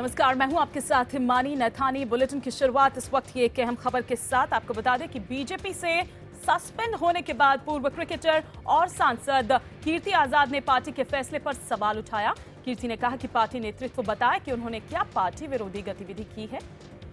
नमस्कार, मैं हूं आपके साथ हिमानी नैथानी। बुलेटिन की शुरुआत इस वक्त की एक अहम खबर के साथ। आपको बता दें कि बीजेपी से सस्पेंड होने के बाद पूर्व क्रिकेटर और सांसद कीर्ति आजाद ने पार्टी के फैसले पर सवाल उठाया। कीर्ति ने कहा कि पार्टी नेतृत्व बताए कि उन्होंने क्या पार्टी विरोधी गतिविधि की है।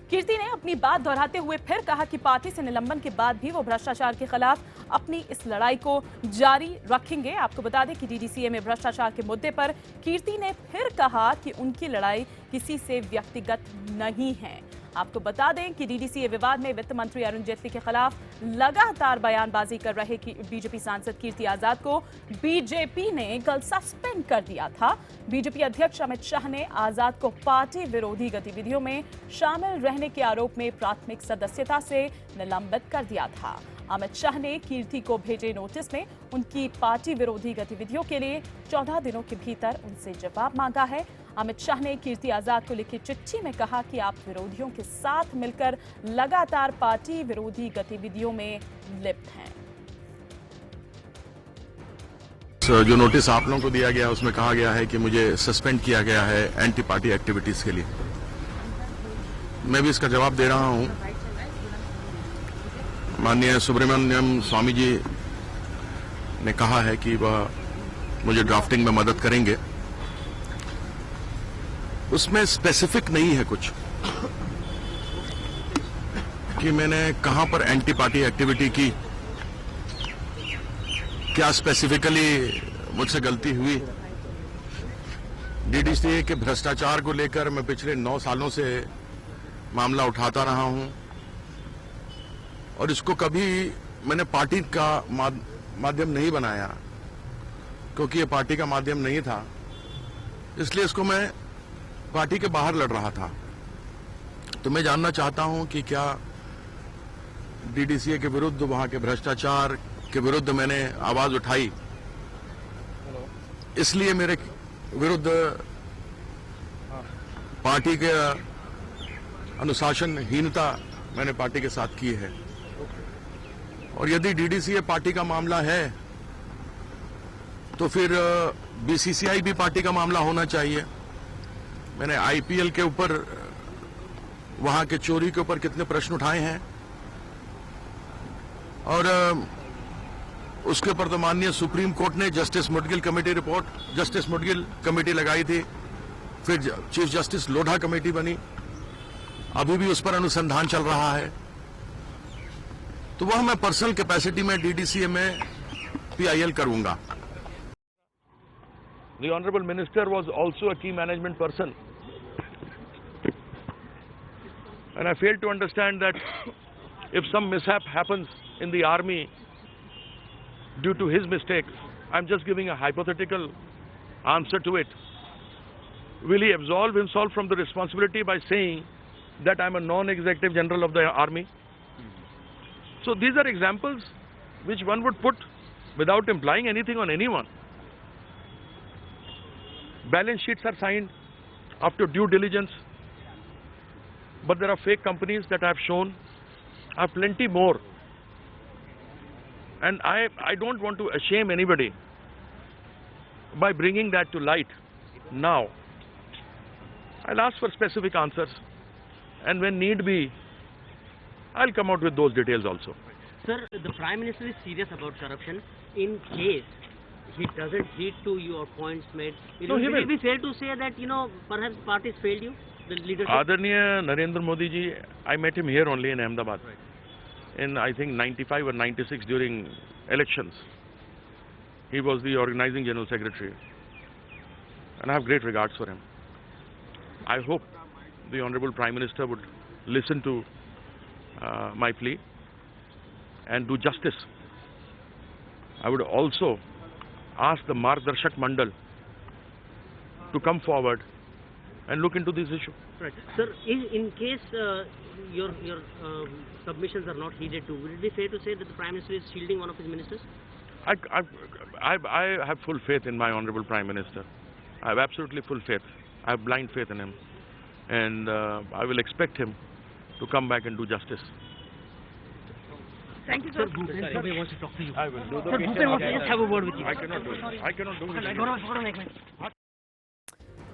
कीर्ति ने अपनी बात दोहराते हुए फिर कहा कि पार्टी से निलंबन के बाद भी वो भ्रष्टाचार के खिलाफ अपनी इस लड़ाई को जारी रखेंगे। आपको बता दें कि डीडीसीए में भ्रष्टाचार के मुद्दे पर कीर्ति ने फिर कहा कि उनकी लड़ाई किसी से व्यक्तिगत नहीं है। आपको बता दें कि डीडीसीए विवाद में वित्त मंत्री अरुण जेटली के खिलाफ लगातार बयानबाजी कर रहे बीजेपी सांसद कीर्ति आजाद को बीजेपी ने कल सस्पेंड कर दिया था। बीजेपी अध्यक्ष अमित शाह ने आजाद को पार्टी विरोधी गतिविधियों में शामिल रहने के आरोप में प्राथमिक सदस्यता से निलंबित कर दिया था। अमित शाह ने कीर्ति को भेजे नोटिस में उनकी पार्टी विरोधी गतिविधियों के लिए 14 दिनों के भीतर उनसे जवाब मांगा है। अमित शाह ने कीर्ति आजाद को लिखी चिट्ठी में कहा कि आप विरोधियों के साथ मिलकर लगातार पार्टी विरोधी गतिविधियों में लिप्त हैं। जो नोटिस आप लोगों को दिया गया उसमें कहा गया है कि मुझे सस्पेंड किया गया है एंटी पार्टी एक्टिविटीज के लिए। मैं भी इसका जवाब दे रहा हूं। माननीय सुब्रमण्यम स्वामी जी ने कहा है कि वह मुझे ड्राफ्टिंग में मदद करेंगे। उसमें स्पेसिफिक नहीं है कुछ कि मैंने कहां पर एंटी पार्टी एक्टिविटी की, क्या स्पेसिफिकली मुझसे गलती हुई। डीडीसीए के भ्रष्टाचार को लेकर मैं पिछले 9 सालों से मामला उठाता रहा हूं और इसको कभी मैंने पार्टी का माध्यम नहीं बनाया, क्योंकि ये पार्टी का माध्यम नहीं था। इसलिए इसको मैं पार्टी के बाहर लड़ रहा था। तो मैं जानना चाहता हूं कि क्या डीडीसीए के विरुद्ध, वहां के भ्रष्टाचार के विरुद्ध मैंने आवाज उठाई, इसलिए मेरे विरुद्ध पार्टी के अनुशासनहीनता मैंने पार्टी के साथ की है। और यदि डीडीसीए पार्टी का मामला है तो फिर बीसीसीआई भी पार्टी का मामला होना चाहिए। मैंने आईपीएल के ऊपर, वहां के चोरी के ऊपर कितने प्रश्न उठाए हैं और उसके ऊपर तो माननीय सुप्रीम कोर्ट ने Justice Mudgal committee report, Justice Mudgal committee लगाई थी, फिर चीफ जस्टिस लोढ़ा कमेटी बनी, अभी भी उस पर अनुसंधान चल रहा है। तो वह मैं पर्सनल कैपेसिटी में डीडीसीए में पीआईएल करूंगा। The Honorable Minister was also a key management person. And I fail to understand that if some mishap happens in the army due to his mistakes, I'm just giving a hypothetical answer to it. Will he absolve himself from the responsibility by saying that I'm a non-executive general of the army? So these are examples which one would put without implying anything on anyone. Balance sheets are signed after due diligence, but there are fake companies that I have shown. I have plenty more. And I don't want to shame anybody by bringing that to light now. I'll ask for specific answers, and when need be, I'll come out with those details also. Sir, the Prime Minister is serious about corruption. In case he doesn't heed to your points made, will it be fair to say that, perhaps parties failed you, the leadership? Adarniya Narendra Modi ji, I met him here only in Ahmedabad. Right. In, I think, 95 or 96 during elections. He was the organizing general secretary. And I have great regards for him. I hope the Honorable Prime Minister would listen to my plea and do justice. I would also ask the Margdarshak Mandal to come forward and look into this issue. Right. Sir, in case your submissions are not heeded to, would it be fair to say that the Prime Minister is shielding one of his ministers? I have full faith in my Honorable Prime Minister. I have absolutely full faith. I have blind faith in him. And I will expect him to come back and do justice. Thank you, sir. Bhupen wants to talk to you. I will do the Sir, Bhupen wants to just have a word with you. I cannot do it. I cannot do it.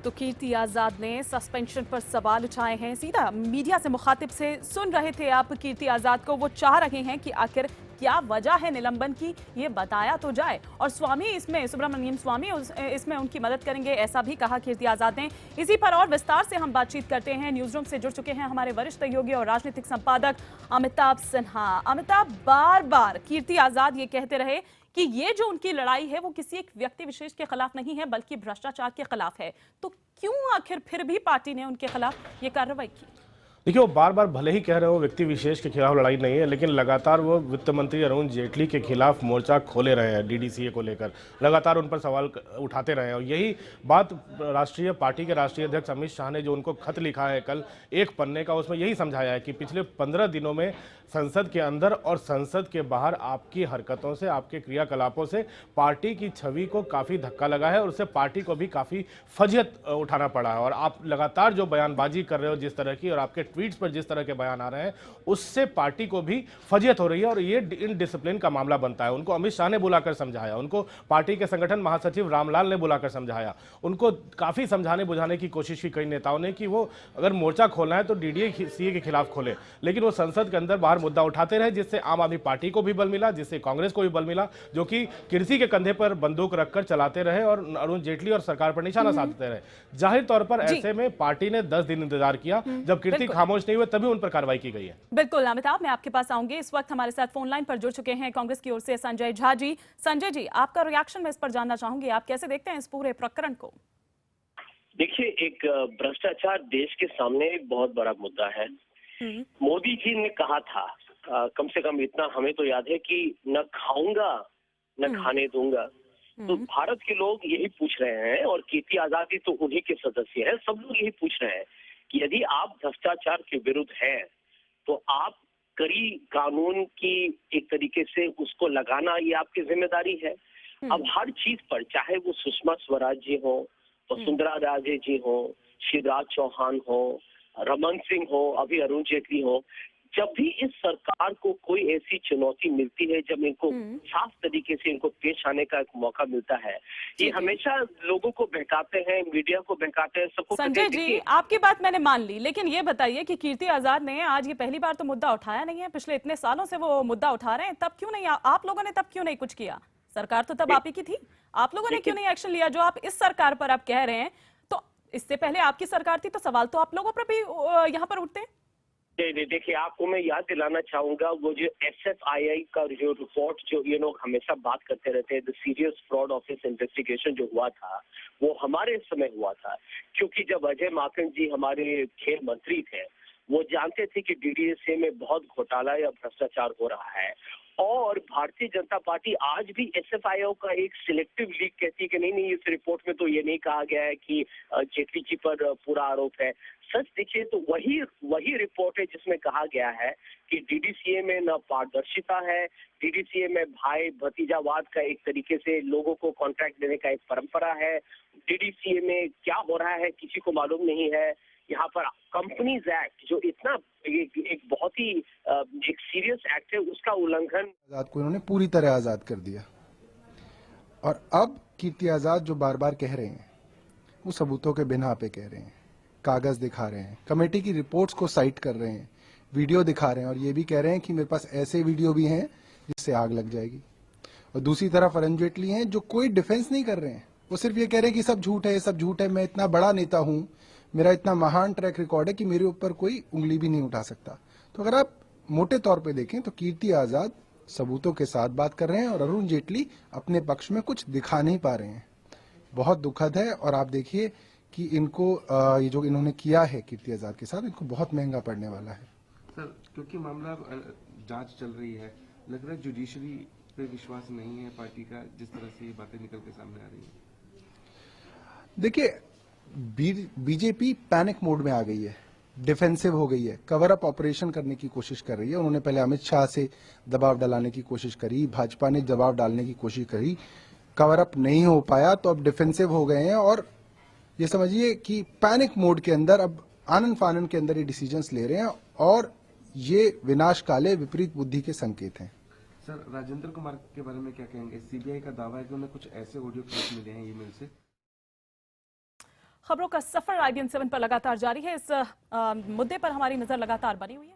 तो कीर्ति आजाद ने suspension पर सवाल उठाए हैं। सीधा media से मुखातिब से सुन रहे थे आप कीर्ति आजाद को। वो चाह रहे हैं कि आखिर क्या वजह है निलंबन की, ये बताया तो जाए। और स्वामी इसमें, सुब्रमण्यम स्वामी इसमें उनकी मदद करेंगे, ऐसा भी कहा कीर्ति आजाद ने। इसी पर और विस्तार से हम बातचीत करते हैं। न्यूज रूम से जुड़ चुके हैं हमारे वरिष्ठ सहयोगी और राजनीतिक संपादक अमिताभ सिन्हा। अमिताभ, बार बार कीर्ति आजाद ये कहते रहे कि ये जो उनकी लड़ाई है वो किसी एक व्यक्ति विशेष के खिलाफ नहीं है बल्कि भ्रष्टाचार के खिलाफ है, तो क्यों आखिर फिर भी पार्टी ने उनके खिलाफ ये कार्रवाई की? देखिए, वो बार बार भले ही कह रहे हो व्यक्ति विशेष के खिलाफ लड़ाई नहीं है, लेकिन लगातार वो वित्त मंत्री अरुण जेटली के खिलाफ मोर्चा खोले रहे हैं। डीडीसीए को लेकर लगातार उन पर सवाल उठाते रहे हैं। और यही बात राष्ट्रीय पार्टी के राष्ट्रीय अध्यक्ष अमित शाह ने जो उनको खत लिखा है कल 1 पन्ने का, उसमें यही समझाया है कि पिछले 15 दिनों में संसद के अंदर और संसद के बाहर आपकी हरकतों से, आपके क्रियाकलापों से पार्टी की छवि को काफ़ी धक्का लगा है और उससे पार्टी को भी काफ़ी फजियत उठाना पड़ा है। और आप लगातार जो बयानबाजी कर रहे हो जिस तरह की, और आपके ट्वीट्स पर जिस तरह के बयान आ रहे हैं, उससे पार्टी को भी फजियत हो रही है और ये इनडिसिप्लिन का मामला बनता है। उनको अमित शाह ने बुलाकर समझाया, उनको पार्टी के संगठन महासचिव रामलाल ने बुलाकर समझाया, उनको काफ़ी समझाने बुझाने की कोशिश की कई नेताओं ने कि वो अगर मोर्चा खोलना है तो डीडीसीए के खिलाफ खोले, लेकिन वो संसद के अंदर बाहर मुद्दा उठाते रहे, जिससे आम आदमी पार्टी को भी बल मिला, जिससे कांग्रेस को भी बल मिला, जो कि किरसी के कंधे पर बंदूक रखकर चलाते रहे और अरुण जेटली और सरकार पर निशाना साधते रहे। जाहिर तौर पर ऐसे में पार्टी ने 10 दिन इंतजार किया, जब कीर्ति खामोश नहीं हुए तभी उन पर कार्रवाई की गई है। बिल्कुल अमिताभ, मैं आपके पास आऊंगी। इस वक्त हमारे साथ फोन लाइन पर जुड़ चुके हैं कांग्रेस की ओर से संजय झा जी। संजय जी, आपका रिएक्शन मैं इस पर जानना चाहूंगी, आप कैसे देखते हैं इस पूरे प्रकरण को? देखिए, एक भ्रष्टाचार देश के सामने एक बहुत बड़ा मुद्दा है। मोदी जी ने कहा था, कम से कम इतना हमें तो याद है कि न खाऊंगा न खाने दूंगा। तो भारत के लोग यही पूछ रहे हैं, और कीर्ति आजादी तो उन्हीं के सदस्य हैं, सब लोग यही पूछ रहे हैं कि यदि आप भ्रष्टाचार के विरुद्ध हैं तो आप कड़ी कानून की एक तरीके से उसको लगाना ये आपकी जिम्मेदारी है। अब हर चीज पर, चाहे वो सुषमा स्वराज जी हो, वसुंधरा राजे जी हो, शिवराज चौहान हो, रमन सिंह हो, अभी अरुण जेटली हो, जब भी इस सरकार को कोई ऐसी चुनौती मिलती है, जब इनको साफ तरीके से इनको पेश आने का एक मौका मिलता है, ये हमेशा लोगों को बहकाते हैं, मीडिया को बहकाते हैं, सबको। संजय जी, आपकी बात मैंने मान ली, लेकिन ये बताइए कि कीर्ति आजाद ने आज ये पहली बार तो मुद्दा उठाया नहीं है, पिछले इतने सालों से वो मुद्दा उठा रहे हैं, तब क्यों नहीं, आप लोगों ने तब क्यों नहीं कुछ किया? सरकार तो तब आप ही की थी, आप लोगों ने क्यों नहीं एक्शन लिया? जो आप इस सरकार पर आप कह रहे हैं, तो इससे पहले आपकी सरकार थी, तो सवाल तो आप लोगों पर भी यहाँ पर उठते हैं। देखिए, आपको मैं याद दिलाना चाहूंगा, वो जो SFII का जो रिपोर्ट जो ये लोग हमेशा बात करते रहते हैं, the serious fraud office investigation जो हुआ था, वो हमारे समय हुआ था। क्योंकि जब अजय माकन जी हमारे खेल मंत्री थे, वो जानते थे कि DDSA में बहुत घोटाला या भ्रष्टाचार हो रहा है। और भारतीय जनता पार्टी आज भी SFIO का एक सिलेक्टिव लीक कहती है कि नहीं, इस रिपोर्ट में तो ये नहीं कहा गया है कि जेटली जी पर पूरा आरोप है। सच देखिए तो वही रिपोर्ट है जिसमें कहा गया है कि DDCA में न पारदर्शिता है, DDCA में भाई भतीजावाद का एक तरीके से लोगों को कॉन्ट्रैक्ट देने का एक परंपरा है। DDCA में क्या हो रहा है किसी को मालूम नहीं है। यहाँ पर कंपनीज एक्ट जो इतना एक बहुत ही एक सीरियस एक्ट है, उसका उल्लंघन। आजाद को इन्होंने पूरी तरह आजाद कर दिया, और अब कीर्ति आजाद जो बार बार कह रहे हैं वो सबूतों के बिना पे कह रहे हैं, कागज दिखा रहे हैं, कमेटी की रिपोर्ट्स को साइट कर रहे हैं, वीडियो दिखा रहे हैं, और ये भी कह रहे हैं कि मेरे पास ऐसे वीडियो भी हैं जिससे आग लग जाएगी। और दूसरी तरफ अरुण जेटली हैं जो कोई डिफेंस नहीं कर रहे हैं, वो सिर्फ ये कह रहे हैं कि सब झूठ है, सब झूठ है, मैं इतना बड़ा नेता हूं, मेरा इतना महान ट्रैक रिकॉर्ड है कि मेरे ऊपर कोई उंगली भी नहीं उठा सकता। तो अगर आप मोटे तौर पे देखें तो कीर्ति आजाद सबूतों के साथ बात कर रहे हैं और अरुण जेटली अपने पक्ष में कुछ दिखा नहीं पा रहे हैं। बहुत दुखद है, और आप देखिए कि इनको ये जो इन्होंने किया है कीर्ति आजाद के साथ, इनको बहुत महंगा पड़ने वाला है। सर, क्योंकि मामला जांच चल रही है, लग रहा है जुडिशरी पे विश्वास नहीं है पार्टी का, जिस तरह से ये बातें निकल के सामने आ रही है। देखिए, बीजेपी पैनिक मोड में आ गई है, डिफेंसिव हो गई है, कवर अप ऑपरेशन करने की कोशिश कर रही है। उन्होंने पहले अमित शाह से दबाव डालने की कोशिश करी, भाजपा ने दबाव डालने की कोशिश करी, कवर अप नहीं हो पाया, तो अब डिफेंसिव हो गए हैं। और ये समझिए कि पैनिक मोड के अंदर अब आनन फानन के अंदर ये डिसीजंस ले रहे हैं, और ये विनाश काले विपरीत बुद्धि के संकेत हैं। सर, राजेंद्र कुमार के बारे में क्या कहेंगे? CBI का दावा है कि उन्हें कुछ ऐसे ऑडियो क्लिप मिले हैं ईमेल से। खबरों का सफर IBN 7 पर लगातार जारी है। इस मुद्दे पर हमारी नजर लगातार बनी हुई है।